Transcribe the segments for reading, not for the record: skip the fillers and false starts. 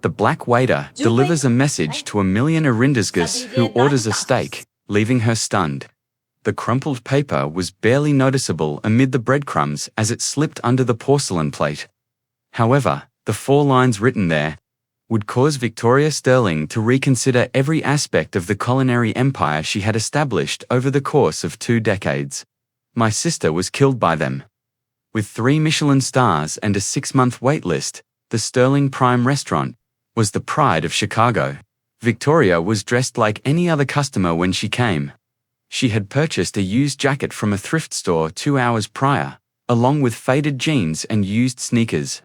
The black waiter delivers a message to a millionaire who orders a steak, leaving her stunned. The crumpled paper was barely noticeable amid the breadcrumbs as it slipped under the porcelain plate. However, the 4 lines written there would cause Victoria Sterling to reconsider every aspect of the culinary empire she had established over the course of 2 decades. My sister was killed by them. With 3 Michelin stars and a 6-month wait list, the Sterling Prime restaurant was the pride of Chicago. Victoria was dressed like any other customer when she came. She had purchased a used jacket from a thrift store 2 hours prior, along with faded jeans and used sneakers.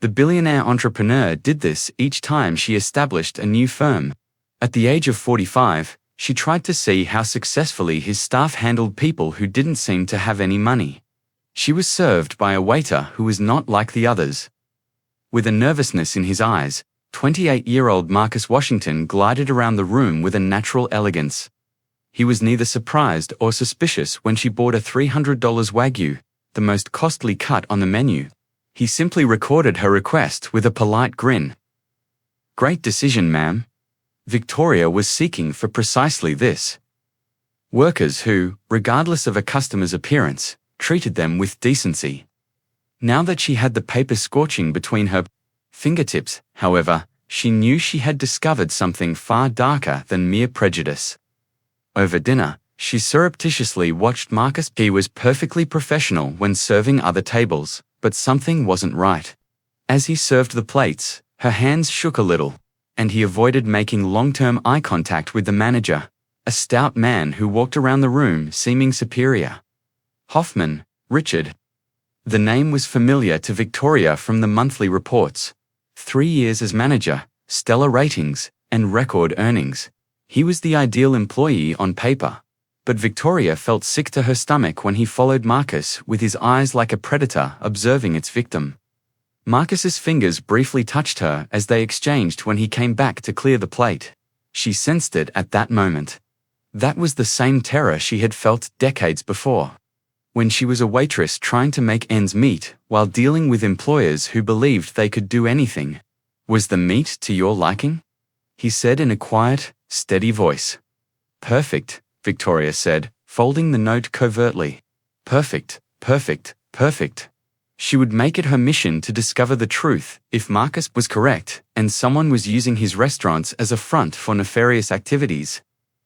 The billionaire entrepreneur did this each time she established a new firm. At the age of 45, she tried to see how successfully his staff handled people who didn't seem to have any money. She was served by a waiter who was not like the others. With a nervousness in his eyes, 28-year-old Marcus Washington glided around the room with a natural elegance. He was neither surprised or suspicious when she bought a $300 Wagyu, the most costly cut on the menu. He simply recorded her request with a polite grin. "Great decision, ma'am." Victoria was seeking for precisely this. Workers who, regardless of a customer's appearance, treated them with decency. Now that she had the paper scorching between her fingertips, however, she knew she had discovered something far darker than mere prejudice. Over dinner, she surreptitiously watched Marcus. He was perfectly professional when serving other tables, but something wasn't right. As he served the plates, her hands shook a little, and he avoided making long-term eye contact with the manager, a stout man who walked around the room seeming superior. Hoffman, Richard. The name was familiar to Victoria from the monthly reports. 3 years as manager, stellar ratings, and record earnings. He was the ideal employee on paper. But Victoria felt sick to her stomach when he followed Marcus with his eyes like a predator observing its victim. Marcus's fingers briefly touched her as they exchanged when he came back to clear the plate. She sensed it at that moment. That was the same terror she had felt decades before, when she was a waitress trying to make ends meet while dealing with employers who believed they could do anything. "Was the meat to your liking?" he said in a quiet, steady voice. "Perfect," Victoria said, folding the note covertly. "Perfect, perfect, perfect." She would make it her mission to discover the truth if Marcus was correct and someone was using his restaurants as a front for nefarious activities.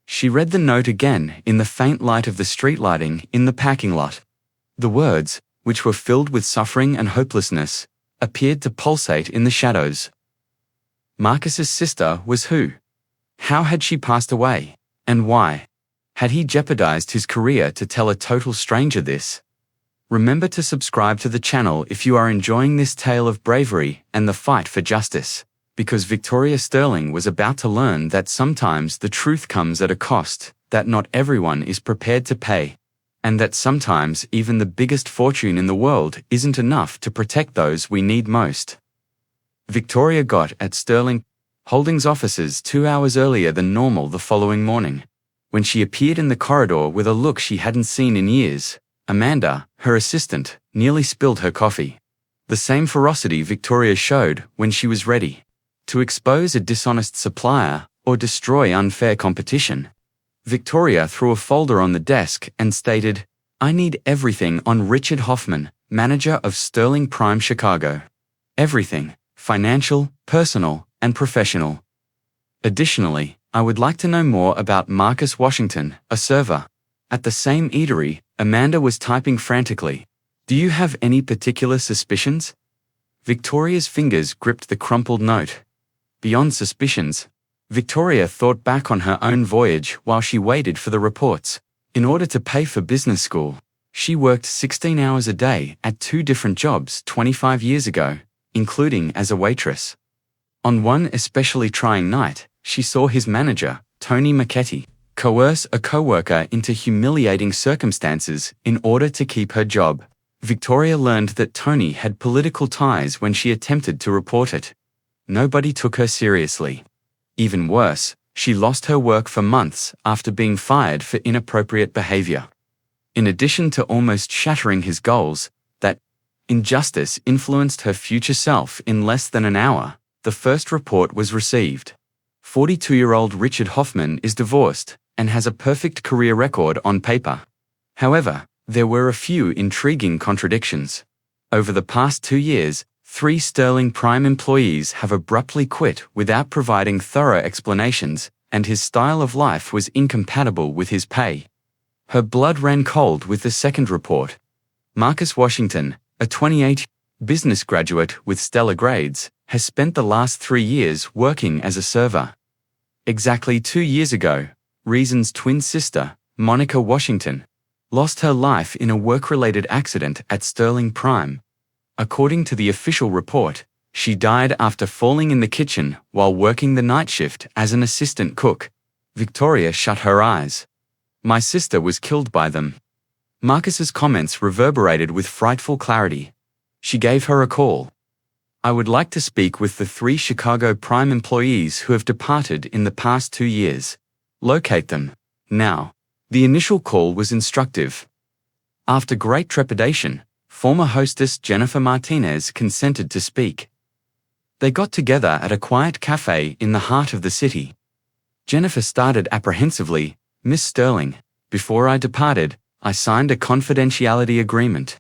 She read the note again in the faint light of the street lighting in the parking lot. The words, which were filled with suffering and hopelessness, appeared to pulsate in the shadows. Marcus's sister was who? How had she passed away? And why? Had he jeopardized his career to tell a total stranger this? Remember to subscribe to the channel if you are enjoying this tale of bravery and the fight for justice, because Victoria Sterling was about to learn that sometimes the truth comes at a cost that not everyone is prepared to pay, and that sometimes even the biggest fortune in the world isn't enough to protect those we need most. Victoria got at Sterling Holdings offices 2 hours earlier than normal the following morning. When she appeared in the corridor with a look she hadn't seen in years, Amanda, her assistant, nearly spilled her coffee. The same ferocity Victoria showed when she was ready to expose a dishonest supplier or destroy unfair competition. Victoria threw a folder on the desk and stated, "I need everything on Richard Hoffman, manager of Sterling Prime Chicago. Everything, financial, personal, and professional. Additionally, I would like to know more about Marcus Washington, a server." At the same eatery, Amanda was typing frantically. "Do you have any particular suspicions?" Victoria's fingers gripped the crumpled note. Beyond suspicions, Victoria thought back on her own voyage while she waited for the reports. In order to pay for business school, she worked 16 hours a day at 2 different jobs 25 years ago, including as a waitress. On one especially trying night, she saw his manager, Tony Marchetti, coerce a coworker into humiliating circumstances in order to keep her job. Victoria learned that Tony had political ties when she attempted to report it. Nobody took her seriously. Even worse, she lost her work for months after being fired for inappropriate behavior. In addition to almost shattering his goals, that injustice influenced her future self in less than an hour. The first report was received. 42-year-old Richard Hoffman is divorced and has a perfect career record on paper. However, there were a few intriguing contradictions. Over the past 2 years, 3 Sterling Prime employees have abruptly quit without providing thorough explanations, and his style of life was incompatible with his pay. Her blood ran cold with the second report. Marcus Washington, a 28 business graduate with stellar grades, has spent the last 3 years working as a server. Exactly 2 years ago, Reason's twin sister, Monica Washington, lost her life in a work-related accident at Sterling Prime. According to the official report, she died after falling in the kitchen while working the night shift as an assistant cook. Victoria shut her eyes. "My sister was killed by them." Marcus's comments reverberated with frightful clarity. She gave her a call. "I would like to speak with the 3 Chicago Prime employees who have departed in the past 2 years. Locate them, now." The initial call was instructive. After great trepidation, former hostess Jennifer Martinez consented to speak. They got together at a quiet cafe in the heart of the city. Jennifer started apprehensively, "Miss Sterling, before I departed, I signed a confidentiality agreement."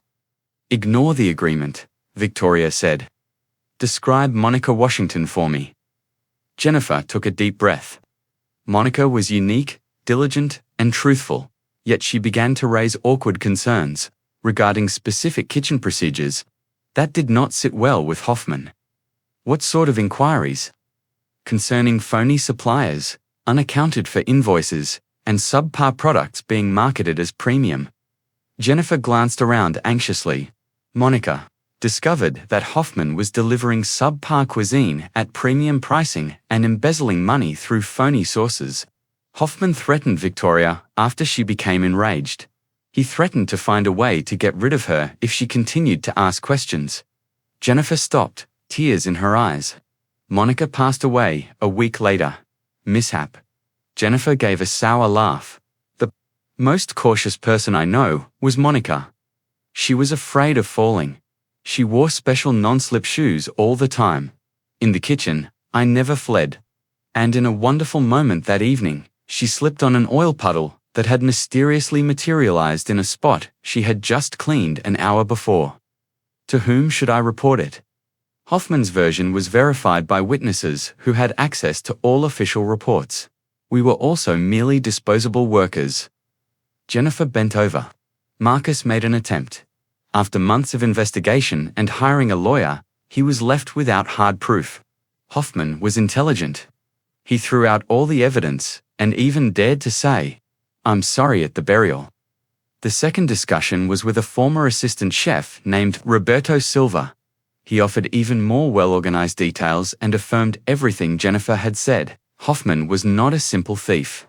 "Ignore the agreement," Victoria said. "Describe Monica Washington for me." Jennifer took a deep breath. Monica was unique, diligent, and truthful, yet she began to raise awkward concerns regarding specific kitchen procedures that did not sit well with Hoffman. "What sort of inquiries?" "Concerning phony suppliers, unaccounted for invoices, and subpar products being marketed as premium." Jennifer glanced around anxiously. Monica discovered that Hoffman was delivering subpar cuisine at premium pricing and embezzling money through phony sources. Hoffman threatened Victoria after she became enraged. He threatened to find a way to get rid of her if she continued to ask questions. Jennifer stopped, tears in her eyes. Monica passed away a week later. Mishap. Jennifer gave a sour laugh. "The most cautious person I know was Monica. She was afraid of falling. She wore special non-slip shoes all the time. In the kitchen, I never fled. And in a wonderful moment that evening, she slipped on an oil puddle that had mysteriously materialized in a spot she had just cleaned an hour before. To whom should I report it?" Hoffman's version was verified by witnesses who had access to all official reports. "We were also merely disposable workers." Jennifer bent over. Marcus made an attempt. After months of investigation and hiring a lawyer, he was left without hard proof. Hoffman was intelligent. He threw out all the evidence and even dared to say, "I'm sorry" at the burial. The second discussion was with a former assistant chef named Roberto Silva. He offered even more well-organized details and affirmed everything Jennifer had said. Hoffman was not a simple thief.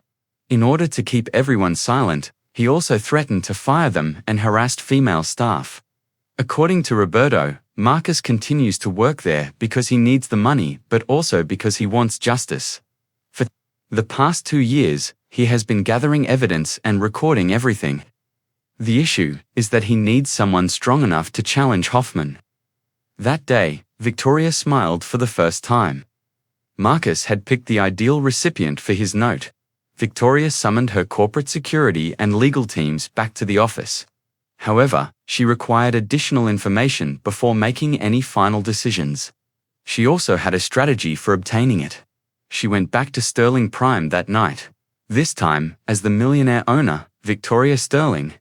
In order to keep everyone silent, he also threatened to fire them and harassed female staff. According to Roberto, Marcus continues to work there because he needs the money but also because he wants justice. For the past 2 years, he has been gathering evidence and recording everything. The issue is that he needs someone strong enough to challenge Hoffman. That day, Victoria smiled for the first time. Marcus had picked the ideal recipient for his note. Victoria summoned her corporate security and legal teams back to the office. However, she required additional information before making any final decisions. She also had a strategy for obtaining it. She went back to Sterling Prime that night. This time, as the millionaire owner, Victoria Sterling,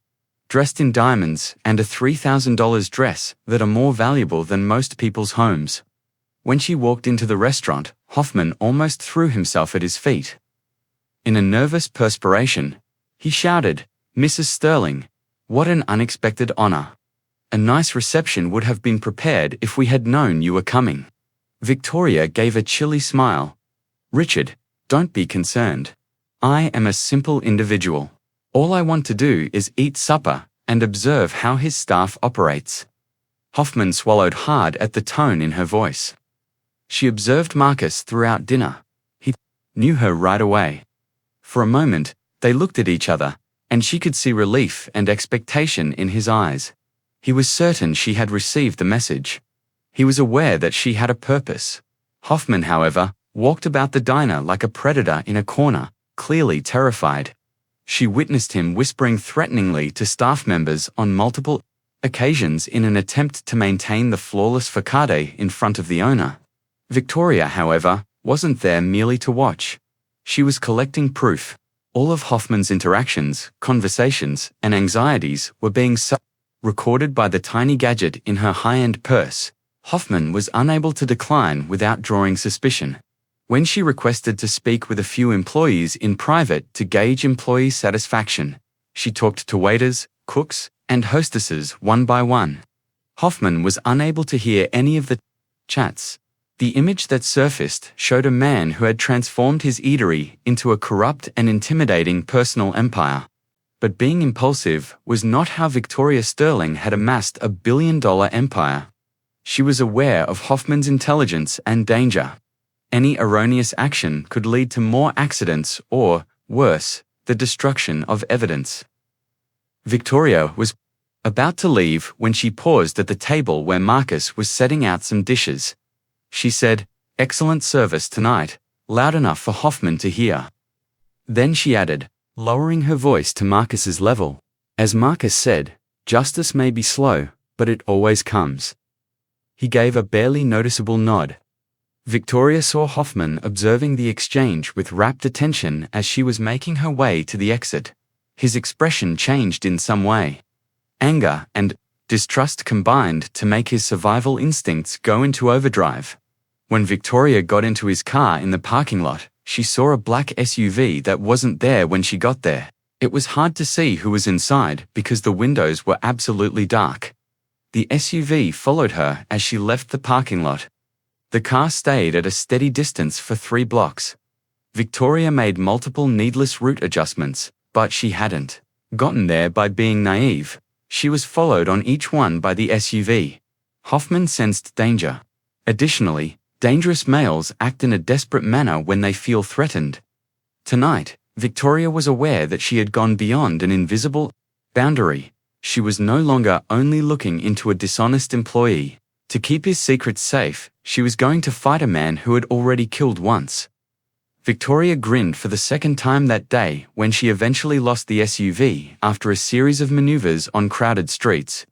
dressed in diamonds and a $3,000 dress that are more valuable than most people's homes. When she walked into the restaurant, Hoffman almost threw himself at his feet. In a nervous perspiration, he shouted, "Mrs. Sterling, what an unexpected honor. A nice reception would have been prepared if we had known you were coming." Victoria gave a chilly smile. "Richard, don't be concerned. I am a simple individual. All I want to do is eat supper and observe how his staff operates." Hoffman swallowed hard at the tone in her voice. She observed Marcus throughout dinner. He knew her right away. For a moment, they looked at each other, and she could see relief and expectation in his eyes. He was certain she had received the message. He was aware that she had a purpose. Hoffman, however, walked about the diner like a predator in a corner, clearly terrified. She witnessed him whispering threateningly to staff members on multiple occasions in an attempt to maintain the flawless facade in front of the owner. Victoria, however, wasn't there merely to watch. She was collecting proof. All of Hoffman's interactions, conversations, and anxieties were being recorded by the tiny gadget in her high-end purse. Hoffman was unable to decline without drawing suspicion. When she requested to speak with a few employees in private to gauge employee satisfaction, she talked to waiters, cooks, and hostesses one by one. Hoffman was unable to hear any of the chats. The image that surfaced showed a man who had transformed his eatery into a corrupt and intimidating personal empire. But being impulsive was not how Victoria Sterling had amassed a billion-dollar empire. She was aware of Hoffman's intelligence and danger. Any erroneous action could lead to more accidents or, worse, the destruction of evidence. Victoria was about to leave when she paused at the table where Marcus was setting out some dishes. She said, "Excellent service tonight," loud enough for Hoffman to hear. Then she added, lowering her voice to Marcus's level, "As Marcus said, justice may be slow, but it always comes." He gave a barely noticeable nod. Victoria saw Hoffman observing the exchange with rapt attention as she was making her way to the exit. His expression changed in some way. Anger and distrust combined to make his survival instincts go into overdrive. When Victoria got into his car in the parking lot, she saw a black SUV that wasn't there when she got there. It was hard to see who was inside because the windows were absolutely dark. The SUV followed her as she left the parking lot. The car stayed at a steady distance for 3 blocks. Victoria made multiple needless route adjustments, but she hadn't gotten there by being naive. She was followed on each one by the SUV. Hoffman sensed danger. Additionally, dangerous males act in a desperate manner when they feel threatened. Tonight, Victoria was aware that she had gone beyond an invisible boundary. She was no longer only looking into a dishonest employee. To keep his secrets safe, she was going to fight a man who had already killed once. Victoria grinned for the second time that day when she eventually lost the SUV after a series of maneuvers on crowded streets.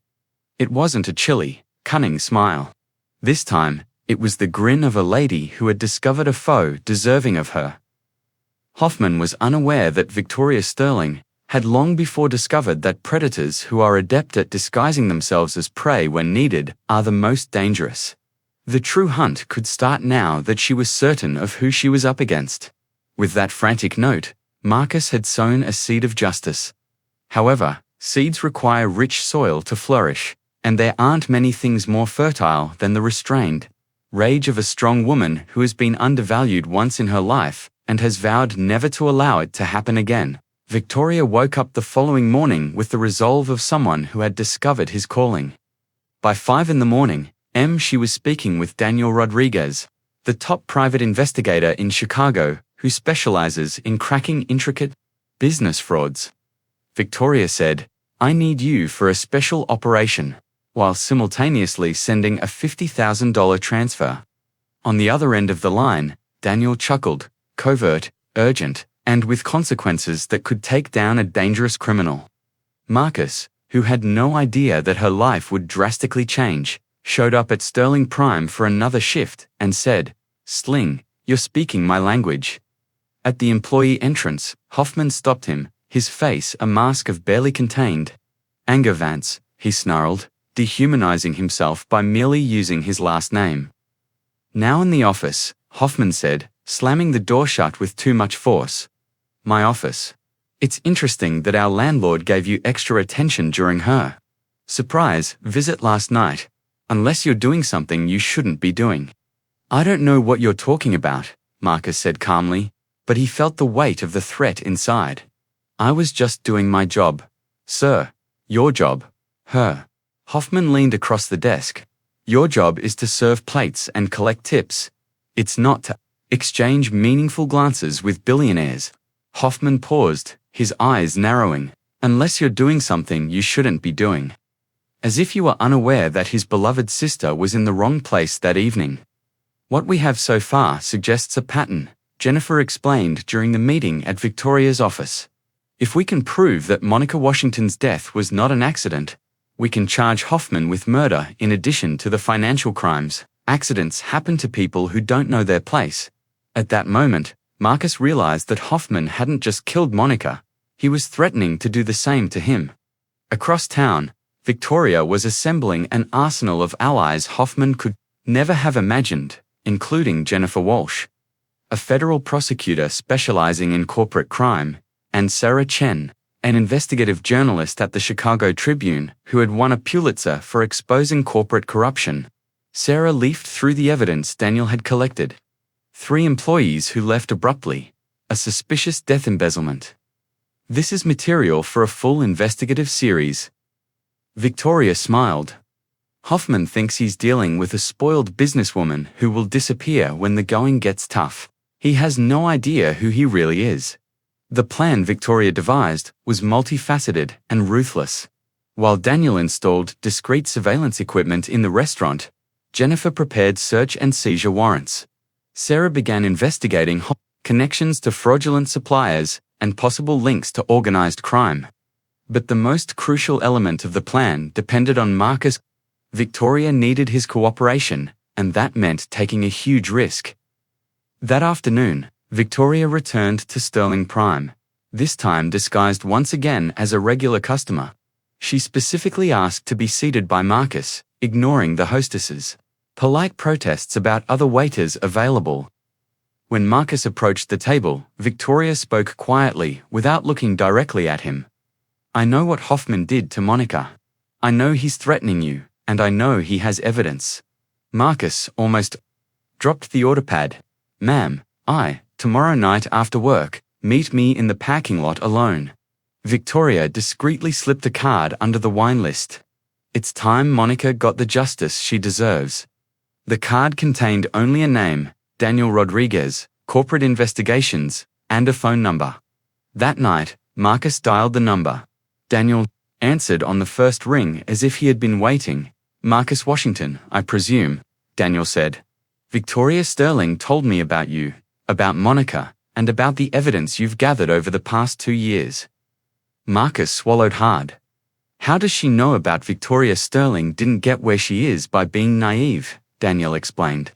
It wasn't a chilly, cunning smile. This time, it was the grin of a lady who had discovered a foe deserving of her. Hoffman was unaware that Victoria Sterling had long before discovered that predators who are adept at disguising themselves as prey when needed are the most dangerous. The true hunt could start now that she was certain of who she was up against. With that frantic note, Marcus had sown a seed of justice. However, seeds require rich soil to flourish, and there aren't many things more fertile than the restrained rage of a strong woman who has been undervalued once in her life and has vowed never to allow it to happen again. Victoria woke up the following morning with the resolve of someone who had discovered his calling. By 5 a.m, she was speaking with Daniel Rodriguez, the top private investigator in Chicago who specializes in cracking intricate business frauds. Victoria said, "I need you for a special operation," while simultaneously sending a $50,000 transfer. On the other end of the line, Daniel chuckled, covert, urgent, and with consequences that could take down a dangerous criminal. Marcus, who had no idea that her life would drastically change, showed up at Sterling Prime for another shift and said, "Sling, you're speaking my language." At the employee entrance, Hoffman stopped him, his face a mask of barely contained anger. "Vance," he snarled, dehumanizing himself by merely using his last name. "Now in the office," Hoffman said, slamming the door shut with too much force. "My office. It's interesting that our landlord gave you extra attention during her surprise visit last night. Unless you're doing something you shouldn't be doing." "I don't know what you're talking about," Marcus said calmly, but he felt the weight of the threat inside. "I was just doing my job, sir." "Your job?" "Her." Hoffman leaned across the desk. "Your job is to serve plates and collect tips. It's not to exchange meaningful glances with billionaires." Hoffman paused, his eyes narrowing. "Unless you're doing something you shouldn't be doing." As if you were unaware that his beloved sister was in the wrong place that evening. What we have so far suggests a pattern, Jennifer explained during the meeting at Victoria's office. If we can prove that Monica Washington's death was not an accident, we can charge Hoffman with murder in addition to the financial crimes. Accidents happen to people who don't know their place. At that moment, Marcus realized that Hoffman hadn't just killed Monica, he was threatening to do the same to him. Across town, Victoria was assembling an arsenal of allies Hoffman could never have imagined, including Jennifer Walsh, a federal prosecutor specializing in corporate crime, and Sarah Chen, an investigative journalist at the Chicago Tribune who had won a Pulitzer for exposing corporate corruption. Sarah leafed through the evidence Daniel had collected. 3 employees who left abruptly, a suspicious death embezzlement. This is material for a full investigative series. Victoria smiled. Hoffman thinks he's dealing with a spoiled businesswoman who will disappear when the going gets tough. He has no idea who he really is. The plan Victoria devised was multifaceted and ruthless. While Daniel installed discreet surveillance equipment in the restaurant, Jennifer prepared search and seizure warrants. Sarah began investigating connections to fraudulent suppliers and possible links to organized crime. But the most crucial element of the plan depended on Marcus. Victoria needed his cooperation, and that meant taking a huge risk. That afternoon, Victoria returned to Sterling Prime, this time disguised once again as a regular customer. She specifically asked to be seated by Marcus, ignoring the hostesses' polite protests about other waiters available. When Marcus approached the table, Victoria spoke quietly without looking directly at him. "I know what Hoffman did to Monica. I know he's threatening you, and I know he has evidence." Marcus almost dropped the order pad. "Ma'am, tomorrow night after work, meet me in the parking lot alone." Victoria discreetly slipped a card under the wine list. It's time Monica got the justice she deserves. The card contained only a name, Daniel Rodriguez, Corporate Investigations, and a phone number. That night, Marcus dialed the number. Daniel answered on the first ring as if he had been waiting. "Marcus Washington, I presume," Daniel said. "Victoria Sterling told me about you, about Monica, and about the evidence you've gathered over the past 2 years." Marcus swallowed hard. How does she know about Victoria Sterling didn't get where she is by being naive, Daniel explained.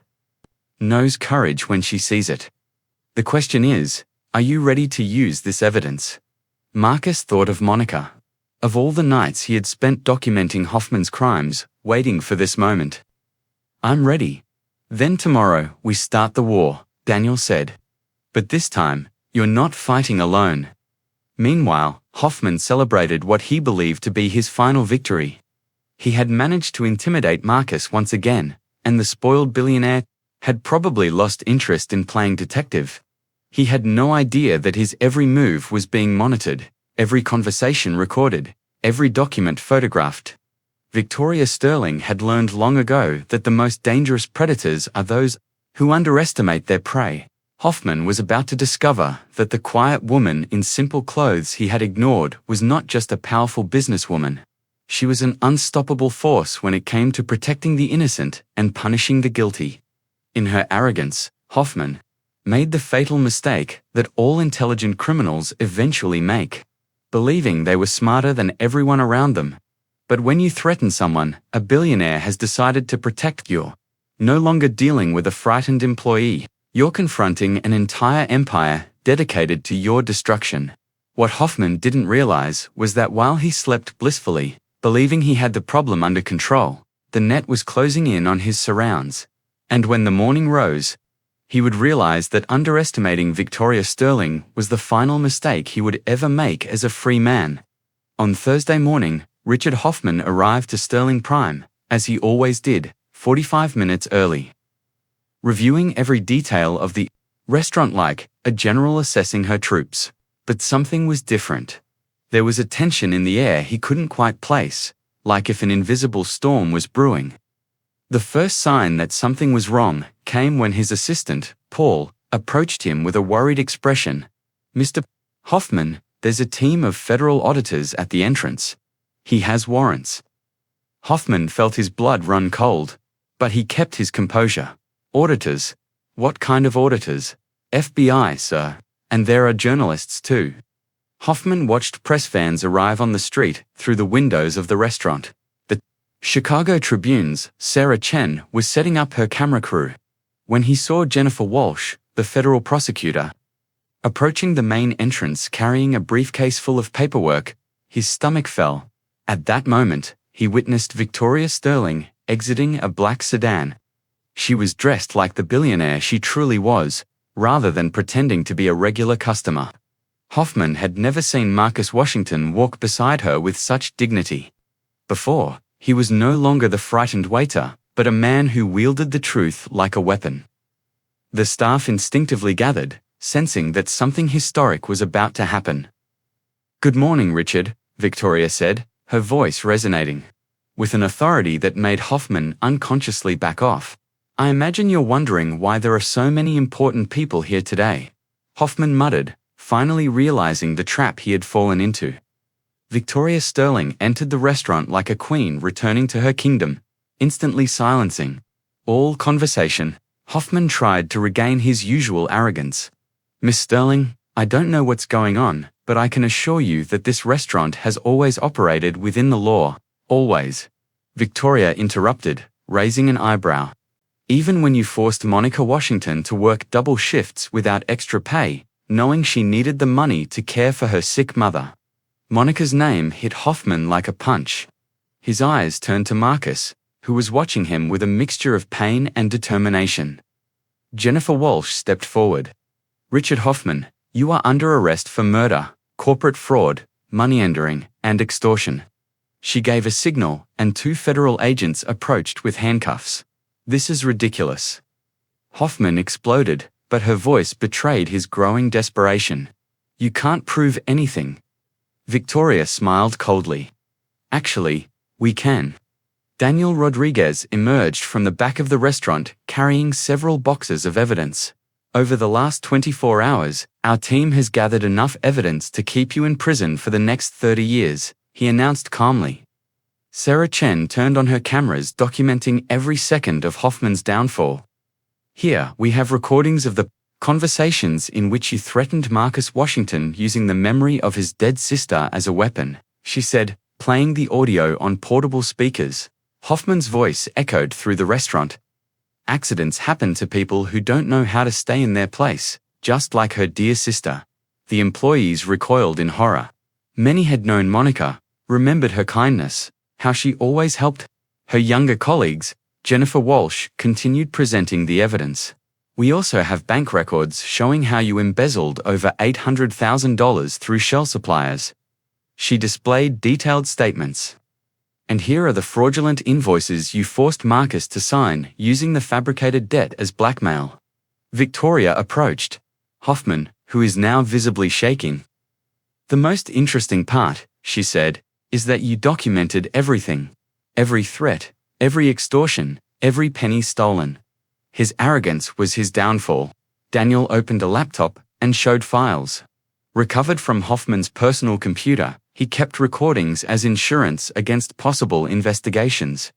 Knows courage when she sees it. The question is, are you ready to use this evidence? Marcus thought of Monica. Of all the nights he had spent documenting Hoffman's crimes, waiting for this moment. "I'm ready. Then tomorrow we start the war," Daniel said. "But this time, you're not fighting alone." Meanwhile, Hoffman celebrated what he believed to be his final victory. He had managed to intimidate Marcus once again, and the spoiled billionaire had probably lost interest in playing detective. He had no idea that his every move was being monitored, every conversation recorded, every document photographed. Victoria Sterling had learned long ago that the most dangerous predators are those who underestimate their prey. Hoffman was about to discover that the quiet woman in simple clothes he had ignored was not just a powerful businesswoman. She was an unstoppable force when it came to protecting the innocent and punishing the guilty. In her arrogance, Hoffman made the fatal mistake that all intelligent criminals eventually make, believing they were smarter than everyone around them. But when you threaten someone, a billionaire has decided to protect you. No longer dealing with a frightened employee, you're confronting an entire empire dedicated to your destruction. What Hoffman didn't realize was that while he slept blissfully, believing he had the problem under control, the net was closing in on his surrounds. And when the morning rose, he would realize that underestimating Victoria Sterling was the final mistake he would ever make as a free man. On Thursday morning, Richard Hoffman arrived to Sterling Prime, as he always did, 45 minutes early. Reviewing every detail of the restaurant like a general assessing her troops. But something was different. There was a tension in the air he couldn't quite place, like if an invisible storm was brewing. The first sign that something was wrong came when his assistant, Paul, approached him with a worried expression. "Mr. Hoffman, there's a team of federal auditors at the entrance. He has warrants." Hoffman felt his blood run cold, but he kept his composure. Auditors? What kind of auditors? FBI, sir. And there are journalists too. Hoffman watched press vans arrive on the street through the windows of the restaurant. The Chicago Tribune's Sarah Chen was setting up her camera crew. When he saw Jennifer Walsh, the federal prosecutor, approaching the main entrance carrying a briefcase full of paperwork, his stomach fell. At that moment, he witnessed Victoria Sterling exiting a black sedan. She was dressed like the billionaire she truly was, rather than pretending to be a regular customer. Hoffman had never seen Marcus Washington walk beside her with such dignity. Before, he was no longer the frightened waiter, but a man who wielded the truth like a weapon. The staff instinctively gathered, sensing that something historic was about to happen. "Good morning, Richard," Victoria said, her voice resonating with an authority that made Hoffman unconsciously back off. "I imagine you're wondering why there are so many important people here today," Hoffman muttered, finally realizing the trap he had fallen into. Victoria Sterling entered the restaurant like a queen returning to her kingdom, instantly silencing all conversation. Hoffman tried to regain his usual arrogance. "Miss Sterling, I don't know what's going on, but I can assure you that this restaurant has always operated within the law. Always." Victoria interrupted, raising an eyebrow. "Even when you forced Monica Washington to work double shifts without extra pay, knowing she needed the money to care for her sick mother." Monica's name hit Hoffman like a punch. His eyes turned to Marcus, who was watching him with a mixture of pain and determination. Jennifer Walsh stepped forward. "Richard Hoffman, you are under arrest for murder, corporate fraud, money laundering, and extortion." She gave a signal, and 2 federal agents approached with handcuffs. "This is ridiculous." Hoffman exploded, but her voice betrayed his growing desperation. "You can't prove anything." Victoria smiled coldly. "Actually, we can." Daniel Rodriguez emerged from the back of the restaurant carrying several boxes of evidence. "Over the last 24 hours, our team has gathered enough evidence to keep you in prison for the next 30 years, he announced calmly. Sarah Chen turned on her cameras documenting every second of Hoffman's downfall. "Here, we have recordings of the conversations in which you threatened Marcus Washington using the memory of his dead sister as a weapon," she said, playing the audio on portable speakers. Hoffman's voice echoed through the restaurant. "Accidents happen to people who don't know how to stay in their place, just like her dear sister." The employees recoiled in horror. Many had known Monica, remembered her kindness, how she always helped. Her younger colleagues, Jennifer Walsh, continued presenting the evidence. "We also have bank records showing how you embezzled over $800,000 through shell suppliers." She displayed detailed statements. "And here are the fraudulent invoices you forced Marcus to sign using the fabricated debt as blackmail." Victoria approached Hoffman, who is now visibly shaking. "The most interesting part," she said, "is that you documented everything. Every threat, every extortion, every penny stolen." His arrogance was his downfall. Daniel opened a laptop and showed files. Recovered from Hoffman's personal computer, he kept recordings as insurance against possible investigations.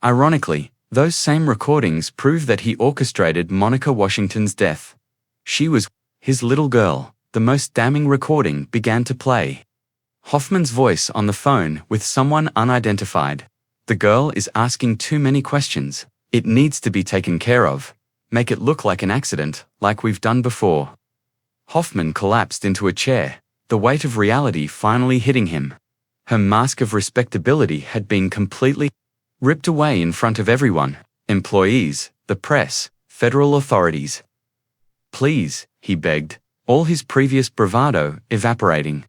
Ironically, those same recordings prove that he orchestrated Monica Washington's death. She was his little girl. The most damning recording began to play. Hoffman's voice on the phone with someone unidentified. "The girl is asking too many questions. It needs to be taken care of. Make it look like an accident, like we've done before." Hoffman collapsed into a chair, the weight of reality finally hitting him. Her mask of respectability had been completely ripped away in front of everyone: employees, the press, federal authorities. "Please," he begged, all his previous bravado evaporating.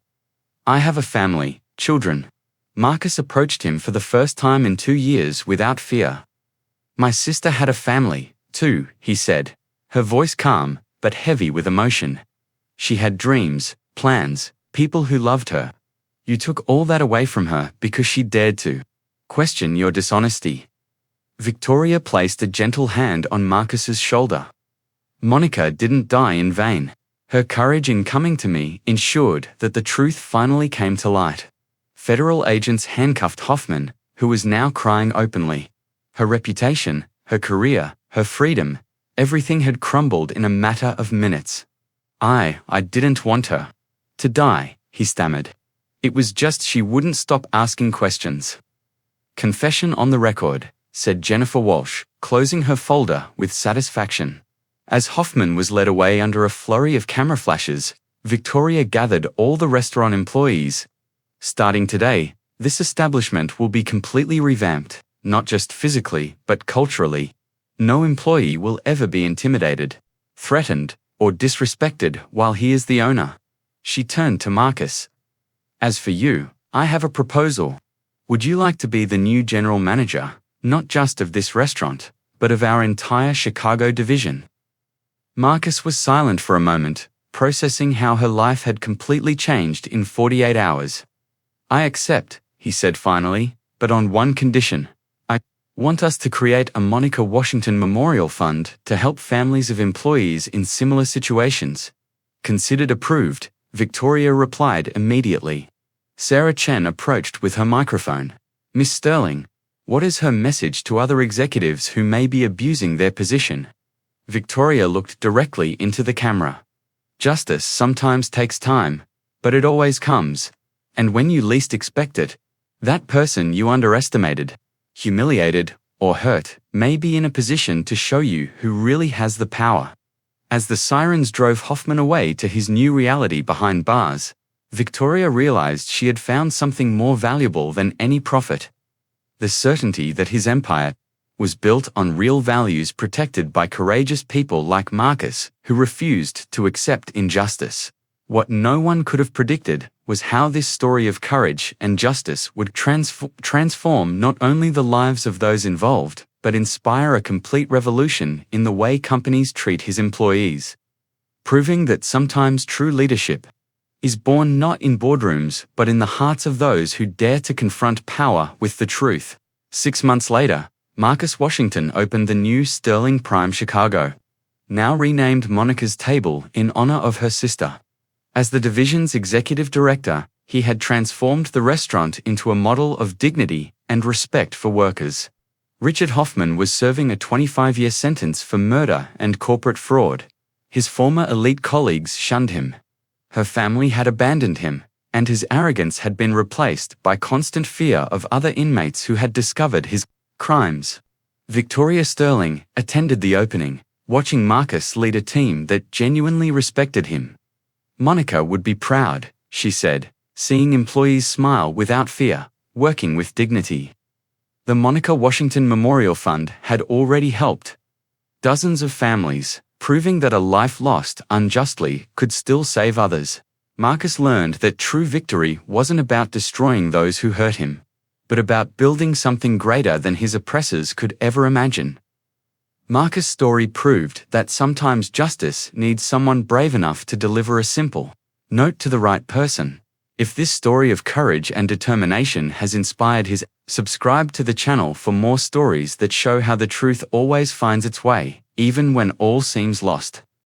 "I have a family, children." Marcus approached him for the first time in 2 years without fear. "My sister had a family, too," he said, her voice calm, but heavy with emotion. "She had dreams, plans, people who loved her. You took all that away from her because she dared to question your dishonesty." Victoria placed a gentle hand on Marcus's shoulder. "Monica didn't die in vain. Her courage in coming to me ensured that the truth finally came to light." Federal agents handcuffed Hoffman, who was now crying openly. Her reputation, her career, her freedom, Everything had crumbled in a matter of minutes. I didn't want her to die, he stammered. It was just she wouldn't stop asking questions. Confession on the record, said Jennifer Walsh, closing her folder with satisfaction. As Hoffman was led away under a flurry of camera flashes, Victoria gathered all the restaurant employees. Starting today, this establishment will be completely revamped, not just physically, but culturally. No employee will ever be intimidated, threatened, or disrespected while he is the owner. She turned to Marcus. As for you, I have a proposal. Would you like to be the new general manager, not just of this restaurant, but of our entire Chicago division? Marcus was silent for a moment, processing how her life had completely changed in 48 hours. I accept, he said finally, but on one condition. I want us to create a Monica Washington Memorial Fund to help families of employees in similar situations. Considered approved, Victoria replied immediately. Sarah Chen approached with her microphone. Miss Sterling, what is her message to other executives who may be abusing their position? Victoria looked directly into the camera. Justice sometimes takes time, but it always comes. And when you least expect it, that person you underestimated, humiliated, or hurt may be in a position to show you who really has the power. As the sirens drove Hoffman away to his new reality behind bars, Victoria realized she had found something more valuable than any profit. The certainty that his empire was built on real values protected by courageous people like Marcus, who refused to accept injustice. What no one could have predicted was how this story of courage and justice would transform not only the lives of those involved, but inspire a complete revolution in the way companies treat his employees. Proving that sometimes true leadership is born not in boardrooms but in the hearts of those who dare to confront power with the truth. 6 months later, Marcus Washington opened the new Sterling Prime Chicago, now renamed Monica's Table in honor of her sister. As the division's executive director, he had transformed the restaurant into a model of dignity and respect for workers. Richard Hoffman was serving a 25-year sentence for murder and corporate fraud. His former elite colleagues shunned him. Her family had abandoned him, and his arrogance had been replaced by constant fear of other inmates who had discovered his crimes. Victoria Sterling attended the opening, watching Marcus lead a team that genuinely respected him. Monica would be proud, she said, seeing employees smile without fear, working with dignity. The Monica Washington Memorial Fund had already helped dozens of families, proving that a life lost unjustly could still save others. Marcus learned that true victory wasn't about destroying those who hurt him, but about building something greater than his oppressors could ever imagine. Marcus' story proved that sometimes justice needs someone brave enough to deliver a simple note to the right person. If this story of courage and determination has inspired his, subscribe to the channel for more stories that show how the truth always finds its way, even when all seems lost.